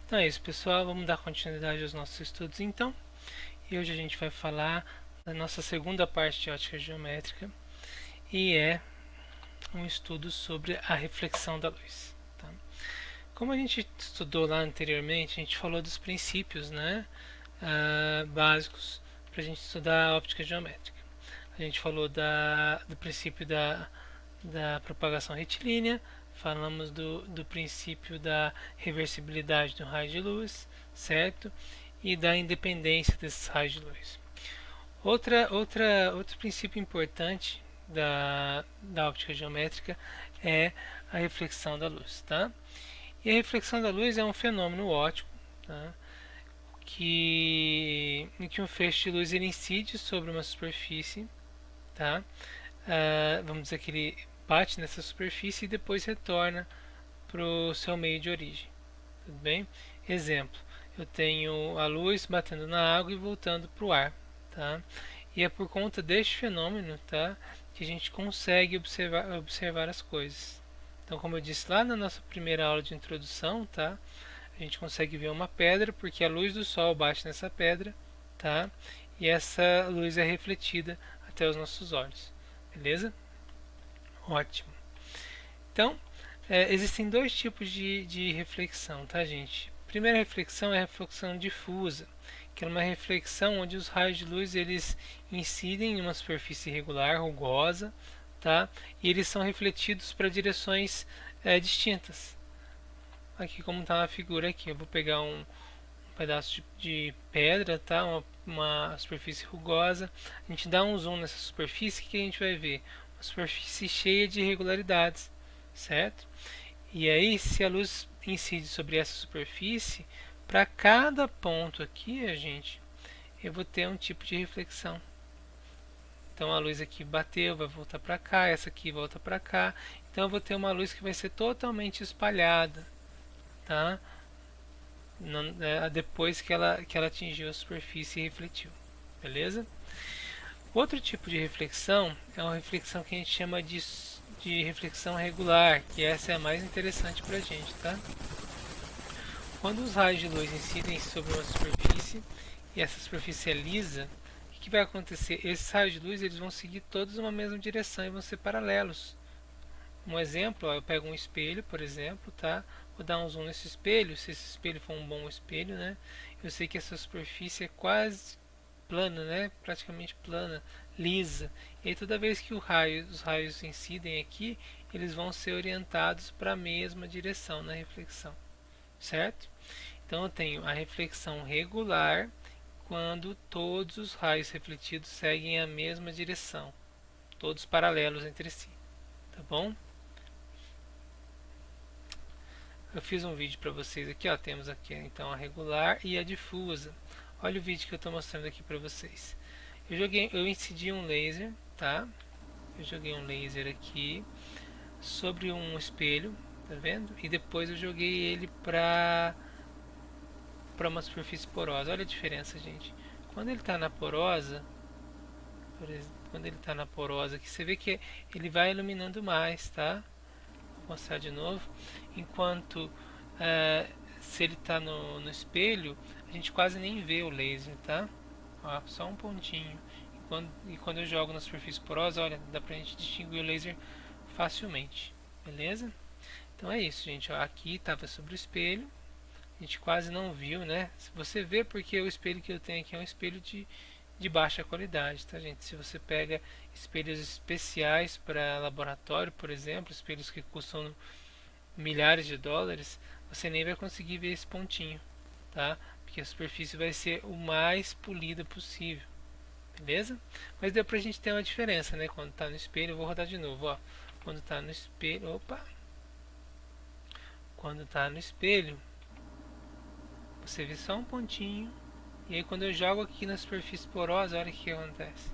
Então é isso, pessoal, vamos dar continuidade aos nossos estudos então. E hoje a gente vai falar da nossa segunda parte de ótica geométrica e é um estudo sobre a reflexão da luz. Tá? Como a gente estudou lá anteriormente, a gente falou dos princípios, né, básicos para a gente estudar a óptica geométrica. A gente falou do princípio da propagação retilínea, falamos do princípio da reversibilidade do raio de luz, certo? E da independência desses raios de luz. Outro princípio importante da óptica geométrica é a reflexão da luz, tá? E a reflexão da luz é um fenômeno óptico, tá? Em que um feixe de luz ele incide sobre uma superfície, tá? Vamos dizer que ele bate nessa superfície e depois retorna para o seu meio de origem. Tudo bem? Exemplo, eu tenho a luz batendo na água e voltando para o ar. Tá? E é por conta deste fenômeno, tá, que a gente consegue observar as coisas. Então, como eu disse lá na nossa primeira aula de introdução, tá, a gente consegue ver uma pedra porque a luz do sol bate nessa pedra, tá, e essa luz é refletida até os nossos olhos. Beleza? Ótimo. Então, existem dois tipos de reflexão, tá, gente? A primeira reflexão é a reflexão difusa, que é uma reflexão onde os raios de luz eles incidem em uma superfície irregular, rugosa, tá? E eles são refletidos para direções distintas. Aqui como está na figura aqui, eu vou pegar um pedaço de pedra, tá? Uma superfície rugosa. A gente dá um zoom nessa superfície, que a gente vai ver? Uma superfície cheia de irregularidades, certo? E aí, se a luz incide sobre essa superfície, para cada ponto aqui, eu vou ter um tipo de reflexão. Então a luz aqui bateu, vai voltar para cá, essa aqui volta para cá. Então eu vou ter uma luz que vai ser totalmente espalhada, tá? Depois que ela atingiu a superfície e refletiu, beleza? Outro tipo de reflexão é uma reflexão que a gente chama de reflexão regular, que essa é a mais interessante para a gente, tá? Quando os raios de luz incidem sobre uma superfície e essa superfície é lisa, o que vai acontecer? Esses raios de luz eles vão seguir todos uma mesma direção e vão ser paralelos. Um exemplo, eu pego um espelho, por exemplo, tá? Vou dar um zoom nesse espelho. Se esse espelho for um bom espelho, né? Eu sei que essa superfície é quase plana, né? Praticamente plana, lisa. E aí, toda vez que os raios incidem aqui, eles vão ser orientados para a mesma direção na reflexão, certo? Então eu tenho a reflexão regular quando todos os raios refletidos seguem a mesma direção, todos paralelos entre si, tá bom? Eu fiz um vídeo para vocês aqui, ó, temos aqui então a regular e a difusa. Olha o vídeo que eu estou mostrando aqui para vocês. Eu incidi um laser, tá? Eu joguei um laser aqui sobre um espelho, tá vendo? E depois eu joguei ele para uma superfície porosa. Olha a diferença, gente. Quando ele está na porosa, quando ele está na porosa, aqui você vê que ele vai iluminando mais, tá? Vou mostrar de novo. Enquanto se ele está no espelho, a gente quase nem vê o laser, tá? Ó, só um pontinho. E quando eu jogo na superfície porosa, olha, dá pra gente distinguir o laser facilmente, beleza? Então é isso, gente. Ó, aqui estava sobre o espelho, a gente quase não viu, né? Se você vê, porque o espelho que eu tenho aqui é um espelho de baixa qualidade, tá, gente? Se você pega espelhos especiais para laboratório, por exemplo, espelhos que custam milhares de dólares, você nem vai conseguir ver esse pontinho, tá? Porque a superfície vai ser o mais polida possível, beleza? Mas deu pra gente ter uma diferença, né? Quando tá no espelho, eu vou rodar de novo, ó. Quando tá no espelho, opa! Quando tá no espelho, você vê só um pontinho. E aí quando eu jogo aqui na superfície porosa, olha o que acontece.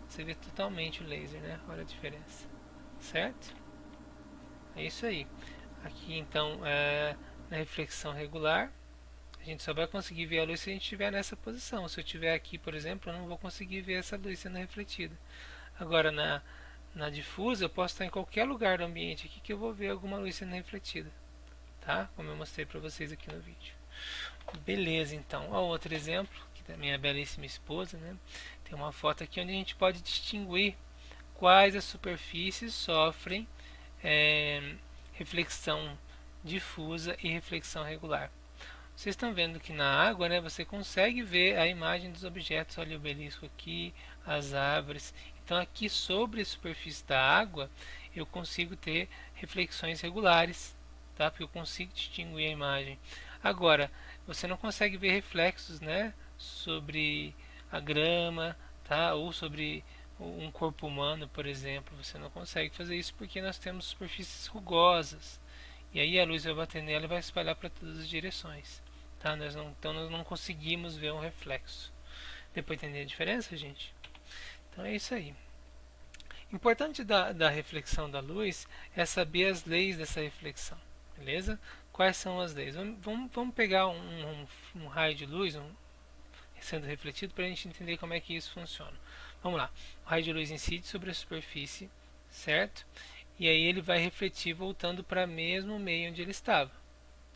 Você vê totalmente o laser, né? Olha a diferença. Certo? É isso aí. Aqui então, na reflexão regular, a gente só vai conseguir ver a luz se a gente estiver nessa posição. Se eu estiver aqui, por exemplo, eu não vou conseguir ver essa luz sendo refletida. Agora na difusa, eu posso estar em qualquer lugar do ambiente aqui que eu vou ver alguma luz sendo refletida. tá? Como eu mostrei para vocês aqui no vídeo. Beleza, então. Ó, outro exemplo, que da minha belíssima esposa, né? Tem uma foto aqui onde a gente pode distinguir quais as superfícies sofrem reflexão difusa e reflexão regular. Vocês estão vendo que na água, né, você consegue ver a imagem dos objetos. Olha o obelisco aqui, as árvores. Então aqui sobre a superfície da água eu consigo ter reflexões regulares, tá? Porque eu consigo distinguir a imagem. Agora, você não consegue ver reflexos, né, sobre a grama, tá? Ou sobre um corpo humano, por exemplo. Você não consegue fazer isso porque nós temos superfícies rugosas. E aí a luz vai bater nela e vai espalhar para todas as direções. Tá? Então nós não conseguimos ver um reflexo. Deu para entender a diferença, gente? Então é isso aí. Importante da reflexão da luz é saber as leis dessa reflexão. Beleza? Quais são as leis? Vamos pegar um raio de luz sendo refletido para a gente entender como é que isso funciona. Vamos lá. O raio de luz incide sobre a superfície, certo? E aí ele vai refletir voltando para o mesmo meio onde ele estava.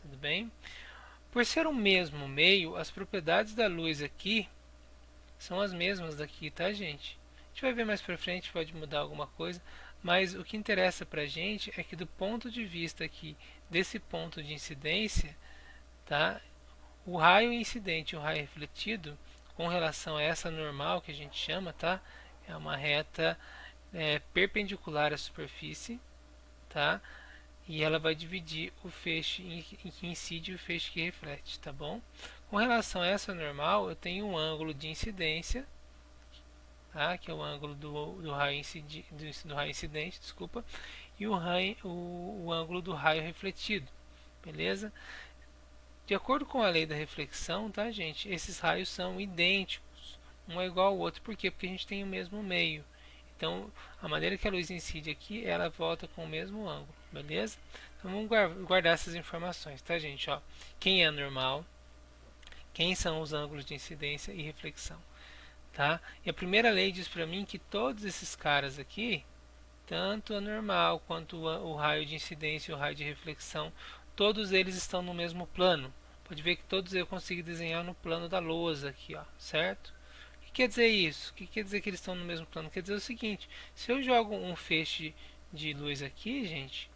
Tudo bem? Por ser o mesmo meio, as propriedades da luz aqui são as mesmas daqui, tá, gente? A gente vai ver mais pra frente, pode mudar alguma coisa, mas o que interessa pra gente é que do ponto de vista aqui desse ponto de incidência, tá? O raio incidente e o raio refletido, com relação a essa normal que a gente chama, tá? É uma reta perpendicular à superfície, tá? E ela vai dividir o feixe em que incide e o feixe que reflete, tá bom? Com relação a essa normal, eu tenho um ângulo de incidência, tá? Que é o ângulo do raio incidente, desculpa, e o ângulo do raio refletido, beleza? De acordo com a lei da reflexão, tá, gente? Esses raios são idênticos, um é igual ao outro, por quê? Porque a gente tem o mesmo meio. Então, a maneira que a luz incide aqui, ela volta com o mesmo ângulo, beleza? Então, vamos guardar essas informações, tá, gente? Ó, quem é normal, quem são os ângulos de incidência e reflexão, tá? E a primeira lei diz para mim que todos esses caras aqui, tanto a normal quanto o raio de incidência e o raio de reflexão, todos eles estão no mesmo plano. Pode ver que todos eu consigo desenhar no plano da lousa aqui, ó, certo? O que quer dizer isso? O que quer dizer que eles estão no mesmo plano? Quer dizer o seguinte, se eu jogo um feixe de luz aqui, gente,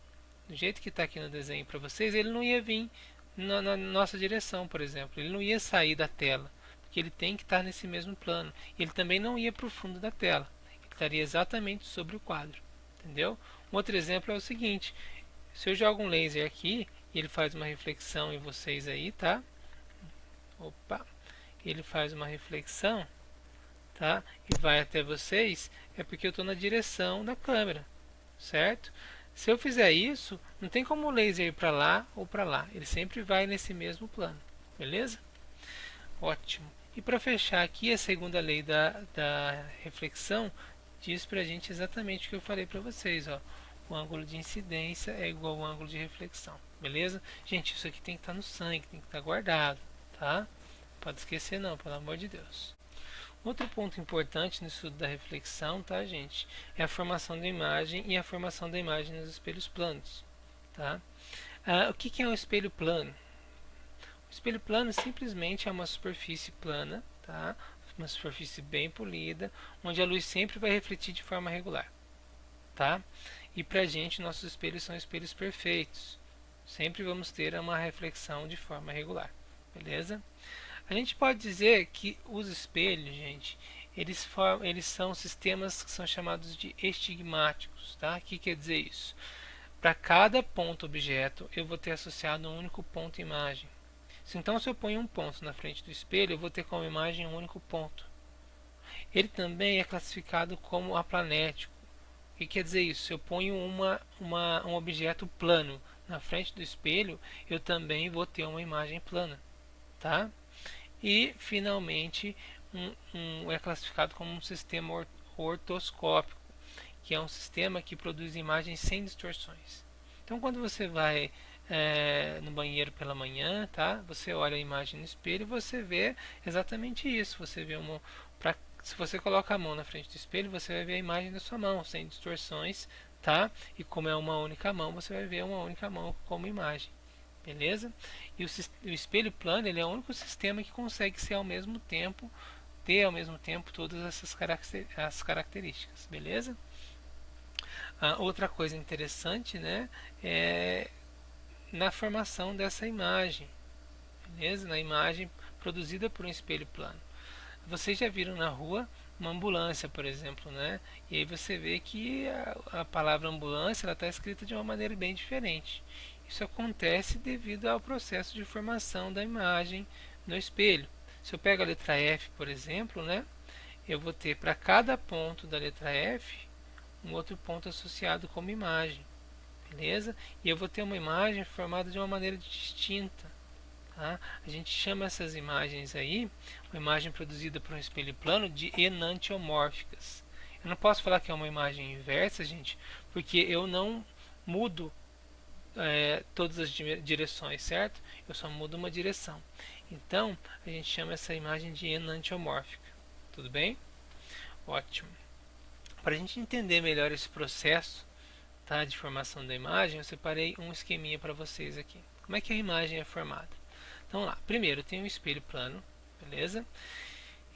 do jeito que está aqui no desenho para vocês, ele não ia vir na nossa direção, por exemplo. Ele não ia sair da tela, porque ele tem que estar nesse mesmo plano. E ele também não ia para o fundo da tela. Ele estaria exatamente sobre o quadro. Entendeu? Um outro exemplo é o seguinte, se eu jogo um laser aqui e ele faz uma reflexão em vocês aí, tá? Opa! Ele faz uma reflexão, tá? E vai até vocês, é porque eu estou na direção da câmera, certo? Se eu fizer isso, não tem como o laser ir para lá ou para lá. Ele sempre vai nesse mesmo plano, beleza? Ótimo. E para fechar aqui, a segunda lei da reflexão diz para a gente exatamente o que eu falei para vocês, ó. O ângulo de incidência é igual ao ângulo de reflexão, beleza? Gente, isso aqui tem que estar no sangue, tem que estar guardado, tá? Não pode esquecer não, pelo amor de Deus. Outro ponto importante no estudo da reflexão, tá, gente, é a formação da imagem e a formação da imagem nos espelhos planos, tá? O que é um espelho plano? O espelho plano simplesmente é uma superfície plana, tá? Uma superfície bem polida, onde a luz sempre vai refletir de forma regular, tá? E pra gente, nossos espelhos são espelhos perfeitos. Sempre vamos ter uma reflexão de forma regular, beleza? A gente pode dizer que os espelhos, gente, eles são sistemas que são chamados de estigmáticos, tá? O que quer dizer isso? Para cada ponto objeto, eu vou ter associado um único ponto imagem. Então, se eu ponho um ponto na frente do espelho, eu vou ter como imagem um único ponto. Ele também é classificado como aplanético. O que quer dizer isso? Se eu ponho um objeto plano na frente do espelho, eu também vou ter uma imagem plana, tá? E, finalmente, é classificado como um sistema ortoscópico, que é um sistema que produz imagens sem distorções. Então, quando você vai no banheiro pela manhã, tá? Você olha a imagem no espelho e você vê exatamente isso. Você vê se você coloca a mão na frente do espelho, você vai ver a imagem da sua mão, sem distorções, tá? E como é uma única mão, você vai ver uma única mão como imagem. beleza? E o espelho plano ele é o único sistema que consegue ser ao mesmo tempo, ter ao mesmo tempo todas essas as características, beleza? Outra coisa interessante, né, é na formação dessa imagem, beleza? Na imagem produzida por um espelho plano. Vocês já viram na rua uma ambulância, por exemplo, né? E aí você vê que a palavra ambulância está escrita de uma maneira bem diferente. Isso acontece devido ao processo de formação da imagem no espelho. Se eu pego a letra F, por exemplo, né? Eu vou ter para cada ponto da letra F um outro ponto associado como imagem, beleza? E eu vou ter uma imagem formada de uma maneira distinta. Tá? A gente chama essas imagens aí, uma imagem produzida por um espelho plano, de enantiomórficas. Eu não posso falar que é uma imagem inversa, gente, porque eu não mudo todas as direções, certo? Eu só mudo uma direção. Então, a gente chama essa imagem de enantiomórfica. Tudo bem? Ótimo. Para a gente entender melhor esse processo, tá, de formação da imagem, eu separei um esqueminha para vocês aqui. Como é que a imagem é formada? Então lá, primeiro tem um espelho plano, beleza?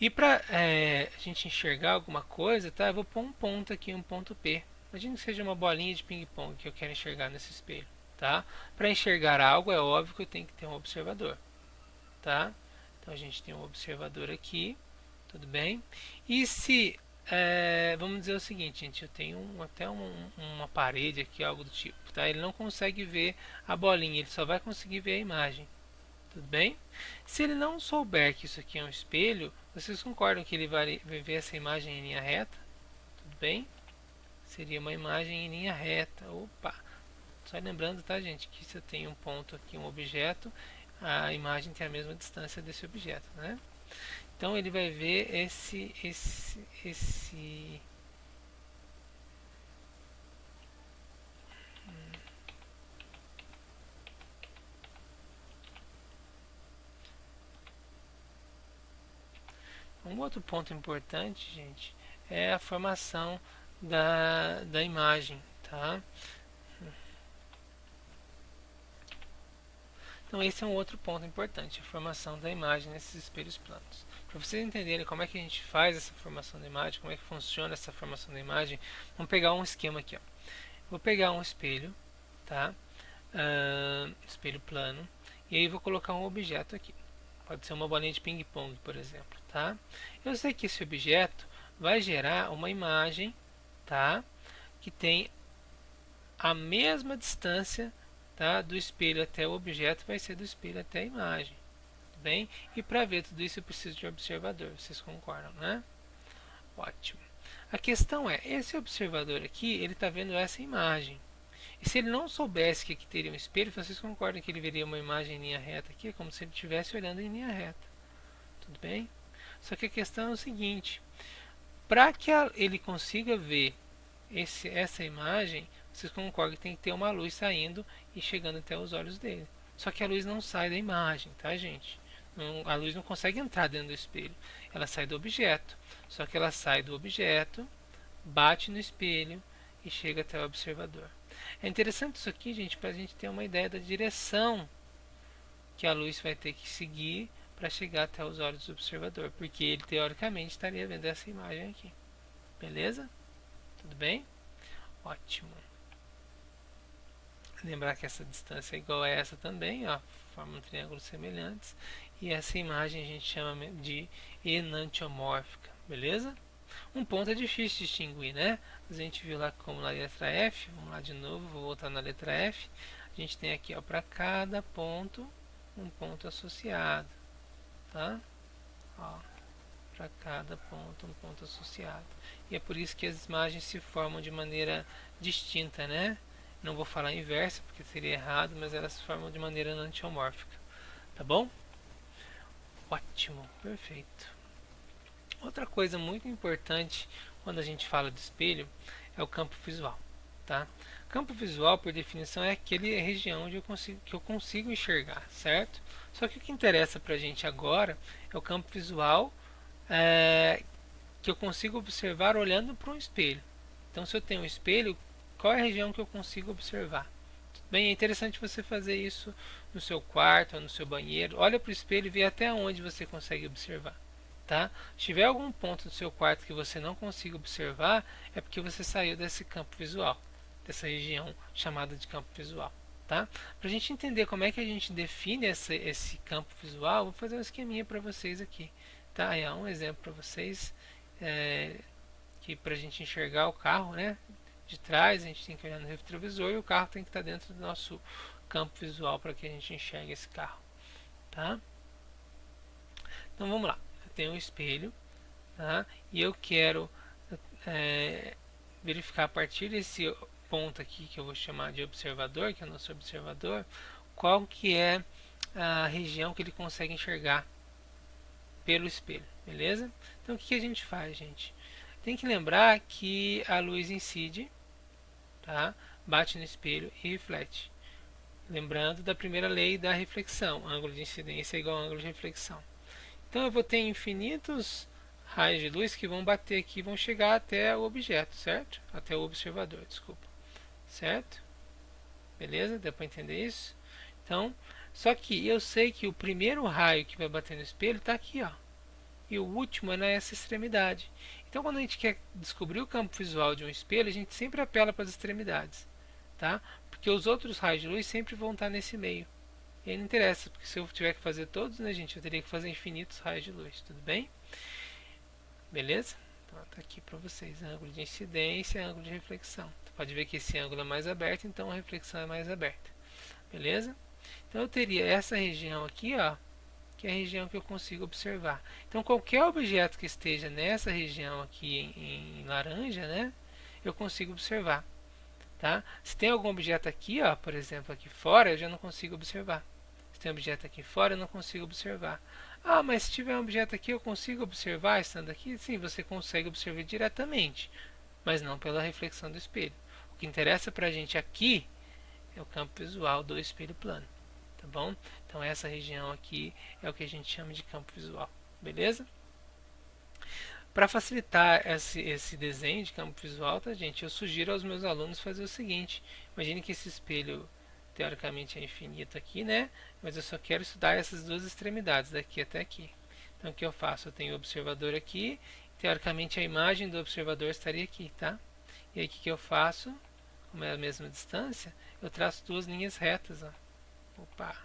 E para a gente enxergar alguma coisa, tá? Eu vou pôr um ponto aqui, um ponto P. Imagina que seja uma bolinha de ping-pong que eu quero enxergar nesse espelho, tá? Para enxergar algo é óbvio que eu tenho que ter um observador, tá? Então a gente tem um observador aqui, tudo bem? E se vamos dizer o seguinte, gente, eu tenho até uma parede aqui, algo do tipo, tá? Ele não consegue ver a bolinha, ele só vai conseguir ver a imagem. Tudo bem? Se ele não souber que isso aqui é um espelho, vocês concordam que ele vai ver essa imagem em linha reta? Tudo bem? Seria uma imagem em linha reta. Opa! Só lembrando, tá, gente, que se eu tenho um ponto aqui, um objeto, a imagem tem a mesma distância desse objeto, né? Então ele vai ver esse um outro ponto importante, gente, é a formação da imagem, tá? Então esse é um outro ponto importante, a formação da imagem nesses espelhos planos. Para vocês entenderem como é que a gente faz essa formação da imagem, como é que funciona essa formação da imagem, vamos pegar um esquema aqui. Ó. Vou pegar um espelho, tá? Espelho plano, e aí vou colocar um objeto aqui. Pode ser uma bolinha de ping-pong, por exemplo, tá? Eu sei que esse objeto vai gerar uma imagem, tá? Que tem a mesma distância, tá? Do espelho até o objeto vai ser do espelho até a imagem, tudo bem? E para ver tudo isso eu preciso de um observador, vocês concordam, né? Ótimo. A questão é, esse observador aqui, ele está vendo essa imagem. E se ele não soubesse que aqui teria um espelho, vocês concordam que ele veria uma imagem em linha reta aqui? É como se ele estivesse olhando em linha reta. Tudo bem? Só que a questão é o seguinte: para que ele consiga ver essa imagem, vocês concordam que tem que ter uma luz saindo e chegando até os olhos dele. Só que a luz não sai da imagem, tá, gente? A luz não consegue entrar dentro do espelho. Ela sai do objeto. Só que ela sai do objeto, bate no espelho e chega até o observador. É interessante isso aqui, gente, para a gente ter uma ideia da direção que a luz vai ter que seguir para chegar até os olhos do observador, porque ele teoricamente estaria vendo essa imagem aqui. Beleza? Tudo bem? Ótimo. Lembrar que essa distância é igual a essa também, ó, formam triângulos semelhantes, e essa imagem a gente chama de enantiomórfica, beleza? Um ponto é difícil de distinguir, né? A gente viu lá como na letra F, vamos lá de novo, vou voltar na letra F. A gente tem aqui, ó, para cada ponto, um ponto associado, tá? Ó, para cada ponto, um ponto associado. E é por isso que as imagens se formam de maneira distinta, né? Não vou falar inversa, porque seria errado, mas elas se formam de maneira enantiomórfica, tá bom? Ótimo, perfeito. Outra coisa muito importante quando a gente fala de espelho é o campo visual, tá? Campo visual, por definição, é aquela região onde que eu consigo enxergar, certo? Só que o que interessa para a gente agora é o campo visual que eu consigo observar olhando para um espelho. Então, se eu tenho um espelho, qual é a região que eu consigo observar? bem? É interessante você fazer isso no seu quarto ou no seu banheiro. Olha para o espelho e vê até onde você consegue observar. Tá? Se tiver algum ponto do seu quarto que você não consiga observar, é porque você saiu desse campo visual, dessa região chamada de campo visual. Tá? Para a gente entender como é que a gente define esse campo visual, vou fazer um esqueminha para vocês aqui. Tá? É um exemplo para vocês, que para a gente enxergar o carro, né, de trás, a gente tem que olhar no retrovisor e o carro tem que estar dentro do nosso campo visual para que a gente enxergue esse carro. Tá? Então vamos lá. Eu tenho um espelho, tá? E eu quero verificar a partir desse ponto aqui que eu vou chamar de observador, que é o nosso observador, qual que é a região que ele consegue enxergar pelo espelho, beleza? Então o que a gente faz, gente? Tem que lembrar que a luz incide, tá? Bate no espelho e reflete. Lembrando da primeira lei da reflexão, ângulo de incidência é igual a ângulo de reflexão. Então eu vou ter infinitos raios de luz que vão bater aqui e vão chegar até o objeto, certo? Até o observador, desculpa. Certo? Beleza? Deu para entender isso? Então, só que eu sei que o primeiro raio que vai bater no espelho está aqui, ó. E o último é nessa extremidade. Então, quando a gente quer descobrir o campo visual de um espelho, a gente sempre apela para as extremidades, tá? Porque os outros raios de luz sempre vão estar nesse meio. E aí não interessa, porque se eu tiver que fazer todos, né, gente, eu teria que fazer infinitos raios de luz, tudo bem? Beleza? Então, tá aqui para vocês, ângulo de incidência, ângulo de reflexão. Você pode ver que esse ângulo é mais aberto, então a reflexão é mais aberta. Beleza? Então eu teria essa região aqui, ó, que é a região que eu consigo observar. Então qualquer objeto que esteja nessa região aqui em laranja, né, eu consigo observar. Tá? Se tem algum objeto aqui, ó, por exemplo, aqui fora, eu já não consigo observar. Se tem um objeto aqui fora, eu não consigo observar. Ah, mas se tiver um objeto aqui, eu consigo observar estando aqui? Sim, você consegue observar diretamente, mas não pela reflexão do espelho. O que interessa para a gente aqui é o campo visual do espelho plano. Tá bom? Então essa região aqui é o que a gente chama de campo visual. Beleza? Para facilitar esse desenho de campo visual, tá, gente? Eu sugiro aos meus alunos fazer o seguinte: imagine que esse espelho teoricamente é infinito aqui, né? Mas eu só quero estudar essas duas extremidades, daqui até aqui. Então o que eu faço? Eu tenho o observador aqui, teoricamente a imagem do observador estaria aqui, tá? E aí o que eu faço? Como é a mesma distância, eu traço duas linhas retas, ó. Opa!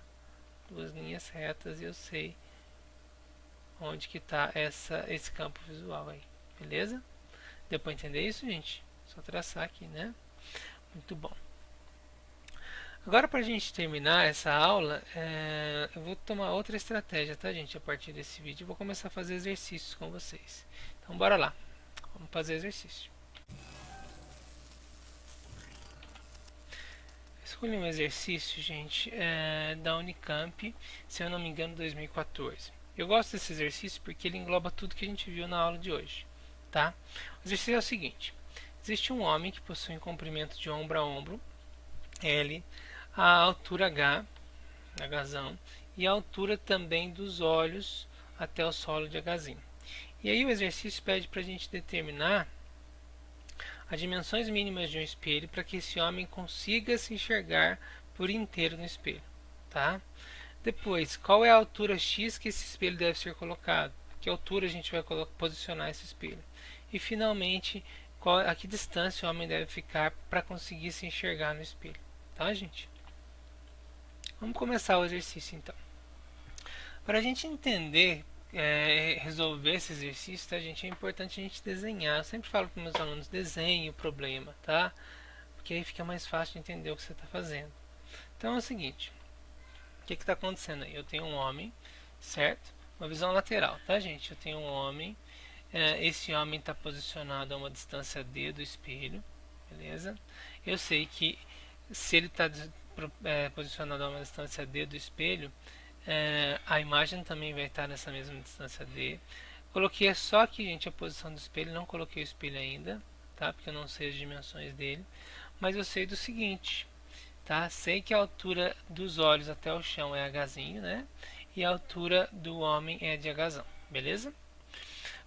Duas linhas retas e eu sei onde que está esse campo visual aí, beleza? Deu para entender isso, gente? Só traçar aqui, né? Muito bom. Agora, para a gente terminar essa aula, eu vou tomar outra estratégia, tá, gente? A partir desse vídeo, eu vou começar a fazer exercícios com vocês. Então, bora lá. Vamos fazer exercício. Escolhi um exercício, gente, da Unicamp, se eu não me engano, 2014. Eu gosto desse exercício porque ele engloba tudo que a gente viu na aula de hoje, tá? O exercício é o seguinte: existe um homem que possui um comprimento de ombro a ombro, L, a altura H, Hzão, e a altura também dos olhos até o solo de Hzinho. E aí o exercício pede para a gente determinar as dimensões mínimas de um espelho para que esse homem consiga se enxergar por inteiro no espelho, tá? Depois, qual é a altura x que esse espelho deve ser colocado? Que altura a gente vai posicionar esse espelho? E finalmente, a que distância o homem deve ficar para conseguir se enxergar no espelho, tá, gente? Vamos começar o exercício então. Para a gente entender, resolver esse exercício, tá, gente, é importante a gente desenhar. Eu sempre falo para meus alunos: desenhe o problema, tá? Porque aí fica mais fácil de entender o que você está fazendo. Então é o seguinte: o que está acontecendo aí? Eu tenho um homem, certo? Uma visão lateral, tá, gente? Eu tenho um homem. Esse homem está posicionado a uma distância D do espelho, beleza? Eu sei que se ele está posicionado a uma distância D do espelho, a imagem também vai estar nessa mesma distância D. Coloquei só aqui, gente, a posição do espelho, não coloquei o espelho ainda, tá? Porque eu não sei as dimensões dele, mas eu sei do seguinte, tá? Sei que a altura dos olhos até o chão é Hzinho, né? E a altura do homem é de Hzão, beleza?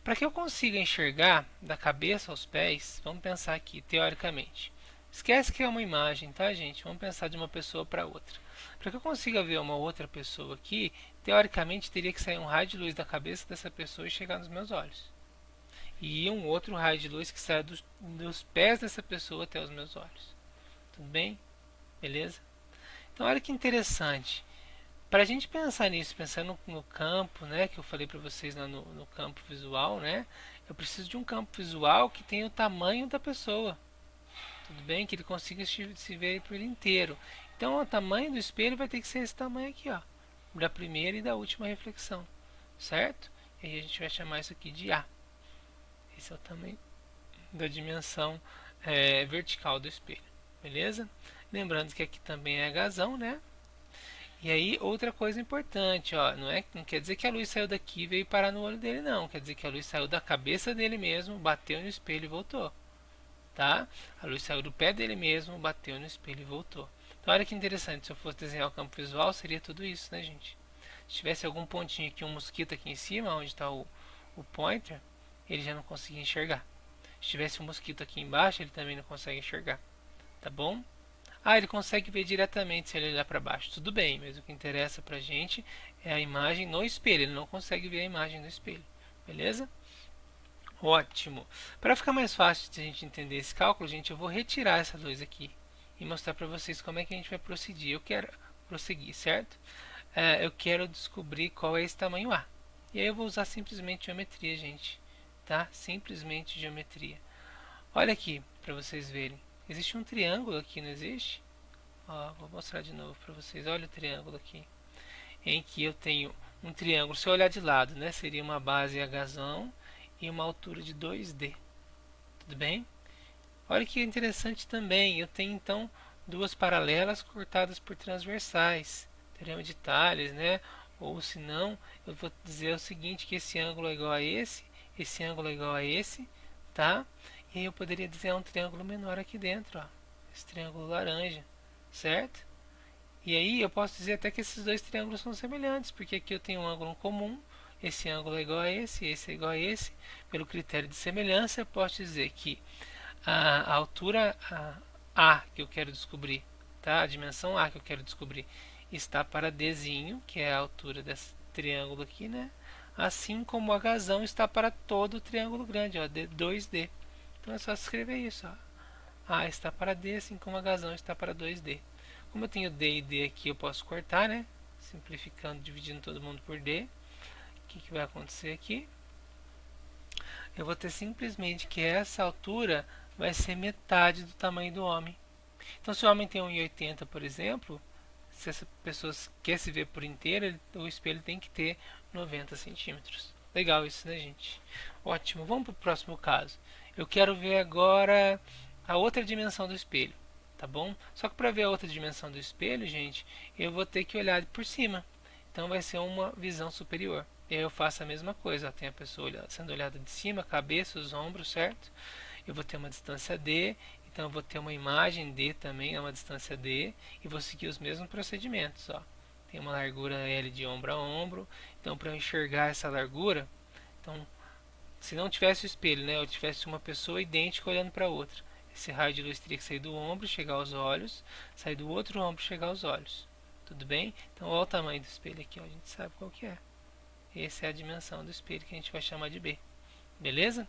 Para que eu consiga enxergar da cabeça aos pés, vamos pensar aqui, teoricamente. Esquece que é uma imagem, tá, gente? Vamos pensar de uma pessoa para outra. Para que eu consiga ver uma outra pessoa aqui, teoricamente teria que sair um raio de luz da cabeça dessa pessoa e chegar nos meus olhos. E um outro raio de luz que sai dos pés dessa pessoa até os meus olhos. Tudo bem? Beleza? Então, olha que interessante. Para a gente pensar nisso, pensando no campo, né, que eu falei para vocês lá no campo visual, né, eu preciso de um campo visual que tenha o tamanho da pessoa. Tudo bem? Que ele consiga se ver por ele inteiro. Então, o tamanho do espelho vai ter que ser esse tamanho aqui, ó, da primeira e da última reflexão, certo? E aí a gente vai chamar isso aqui de A. Esse é o tamanho da dimensão vertical do espelho, beleza? Lembrando que aqui também é Hzão, né? E aí, outra coisa importante, ó, não quer dizer que a luz saiu daqui e veio parar no olho dele, não. Quer dizer que a luz saiu da cabeça dele mesmo, bateu no espelho e voltou. Tá? A luz saiu do pé dele mesmo, bateu no espelho e voltou. Então, olha que interessante, se eu fosse desenhar o campo visual, seria tudo isso, né, gente? Se tivesse algum pontinho aqui, um mosquito aqui em cima, onde está o pointer, ele já não conseguia enxergar. Se tivesse um mosquito aqui embaixo, ele também não consegue enxergar. Tá bom? Ah, ele consegue ver diretamente se ele olhar para baixo. Tudo bem, mas o que interessa pra gente é a imagem no espelho. Ele não consegue ver a imagem no espelho. Beleza? Ótimo. Para ficar mais fácil de a gente entender esse cálculo, gente, eu vou retirar essa luz aqui e mostrar para vocês como é que a gente vai prosseguir. Eu quero prosseguir, certo? Eu quero descobrir qual é esse tamanho A. E aí eu vou usar simplesmente geometria, gente. Tá? Simplesmente geometria. Olha aqui, para vocês verem. Existe um triângulo aqui, não existe? Ó, vou mostrar de novo para vocês. Olha o triângulo aqui. Em que eu tenho um triângulo, se eu olhar de lado, né, seria uma base Hzão e uma altura de 2D. Tudo bem? Olha que interessante também. Eu tenho então duas paralelas cortadas por transversais. Teorema de Tales, né? Ou se não, eu vou dizer o seguinte, que esse ângulo é igual a esse ângulo é igual a esse, tá? E aí eu poderia desenhar um triângulo menor aqui dentro, ó. Esse triângulo laranja, certo? E aí eu posso dizer até que esses dois triângulos são semelhantes, porque aqui eu tenho um ângulo comum, esse ângulo é igual a esse é igual a esse. Pelo critério de semelhança, eu posso dizer que a altura A que eu quero descobrir, tá? A dimensão A que eu quero descobrir está para Dzinho, que é a altura desse triângulo aqui, né? Assim como o Hzão está para todo o triângulo grande, ó, 2D. Então é só escrever isso, ó. A está para D, assim como a Hzão está para 2D. Como eu tenho D e D aqui, eu posso cortar, né? Simplificando, dividindo todo mundo por D. O que vai acontecer aqui? Eu vou ter simplesmente que essa altura vai ser metade do tamanho do homem. Então, se o homem tem 1,80, por exemplo, se essa pessoa quer se ver por inteira, o espelho tem que ter 90 centímetros. Legal isso, né, gente? Ótimo. Vamos para o próximo caso. Eu quero ver agora a outra dimensão do espelho, tá bom? Só que para ver a outra dimensão do espelho, gente, eu vou ter que olhar por cima. Então vai ser uma visão superior. E aí eu faço a mesma coisa. Tem a pessoa sendo olhada de cima, a cabeça, os ombros, certo? Eu vou ter uma distância D, então eu vou ter uma imagem D também, a uma distância D, e vou seguir os mesmos procedimentos. Ó. Tem uma largura L de ombro a ombro, então para eu enxergar essa largura, então, se não tivesse o espelho, né, eu tivesse uma pessoa idêntica olhando para outra, esse raio de luz teria que sair do ombro, chegar aos olhos, sair do outro ombro, chegar aos olhos. Tudo bem? Então olha o tamanho do espelho aqui, ó, a gente sabe qual que é. Essa é a dimensão do espelho que a gente vai chamar de B. Beleza?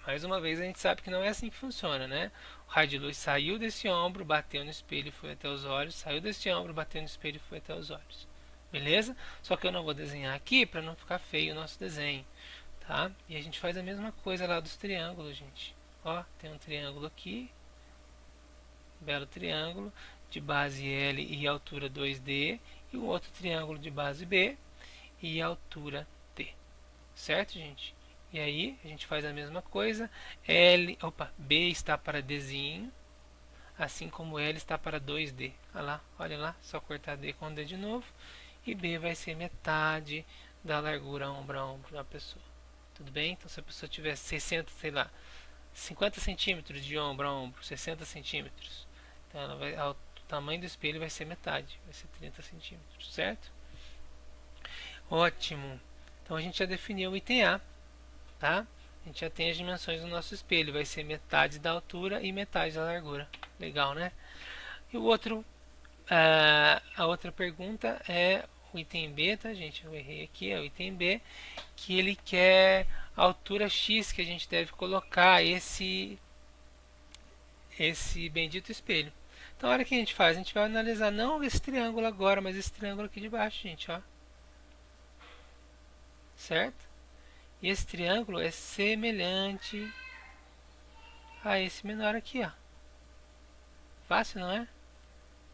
Mais uma vez a gente sabe que não é assim que funciona, né? O raio de luz saiu desse ombro, bateu no espelho e foi até os olhos, saiu desse ombro, bateu no espelho e foi até os olhos. Beleza? Só que eu não vou desenhar aqui para não ficar feio o nosso desenho, tá? E a gente faz a mesma coisa lá dos triângulos, gente. Ó, tem um triângulo aqui, belo triângulo, de base L e altura 2D, e um outro triângulo de base B e altura T. Certo, gente? E aí a gente faz a mesma coisa. B está para Dzinho, assim como L está para 2D. Olha lá, só cortar D com D de novo. E B vai ser metade da largura ombro a ombro da pessoa. Tudo bem? Então se a pessoa tiver 60, sei lá, 50 centímetros de ombro a ombro, 60 centímetros, então o tamanho do espelho vai ser metade, vai ser 30 centímetros, certo? Ótimo! Então a gente já definiu o item A, tá? A gente já tem as dimensões do nosso espelho, vai ser metade da altura e metade da largura. Legal, né? E o outro, a outra pergunta é o item B, tá, gente? Eu errei aqui, é o item B, que ele quer a altura X que a gente deve colocar esse bendito espelho. Então, a hora que a gente faz, a gente vai analisar não esse triângulo agora, mas esse triângulo aqui de baixo, gente, ó. Certo? E esse triângulo é semelhante a esse menor aqui, ó. Fácil, não é?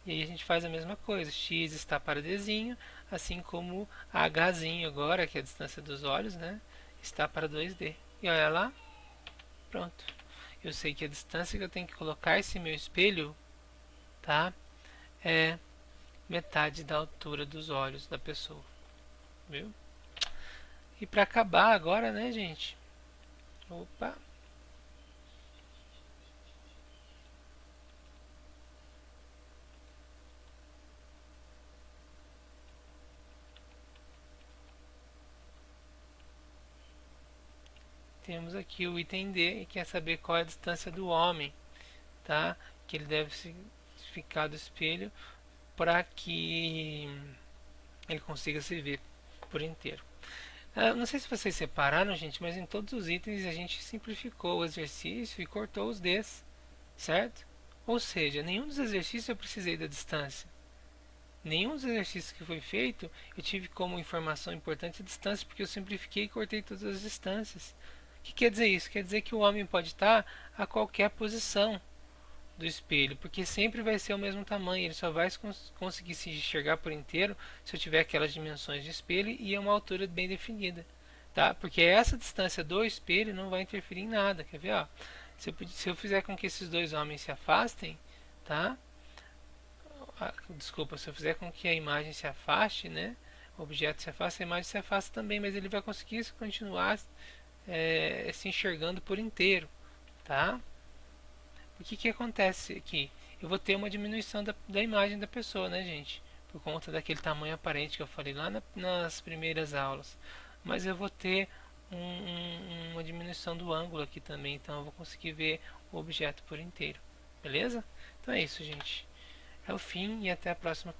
E aí a gente faz a mesma coisa. X está para Dzinho, assim como Hzinho agora, que é a distância dos olhos, né? Está para 2D. E olha lá, pronto. Eu sei que a distância que eu tenho que colocar esse meu espelho, tá? É metade da altura dos olhos da pessoa, viu? E para acabar agora, né, gente? Opa, temos aqui o item D, que quer saber qual é a distância do homem, tá? Que ele deve ficar do espelho para que ele consiga se ver por inteiro. Não sei se vocês separaram, gente, mas em todos os itens a gente simplificou o exercício e cortou os Ds, certo? Ou seja, nenhum dos exercícios eu precisei da distância. Nenhum dos exercícios que foi feito eu tive como informação importante a distância, porque eu simplifiquei e cortei todas as distâncias. O que quer dizer isso? Quer dizer que o homem pode estar a qualquer posição do espelho, porque sempre vai ser o mesmo tamanho, ele só vai conseguir se enxergar por inteiro se eu tiver aquelas dimensões de espelho e a uma altura bem definida, tá? Porque essa distância do espelho não vai interferir em nada, quer ver? Ó? Se eu fizer com que esses dois homens se afastem, tá? Desculpa, se eu fizer com que a imagem se afaste, né? O objeto se afasta, a imagem se afasta também, mas ele vai conseguir continuar se enxergando por inteiro, tá? O que que acontece aqui? Eu vou ter uma diminuição da imagem da pessoa, né, gente? Por conta daquele tamanho aparente que eu falei lá nas primeiras aulas. Mas eu vou ter uma diminuição do ângulo aqui também, então eu vou conseguir ver o objeto por inteiro. Beleza? Então é isso, gente. É o fim e até a próxima.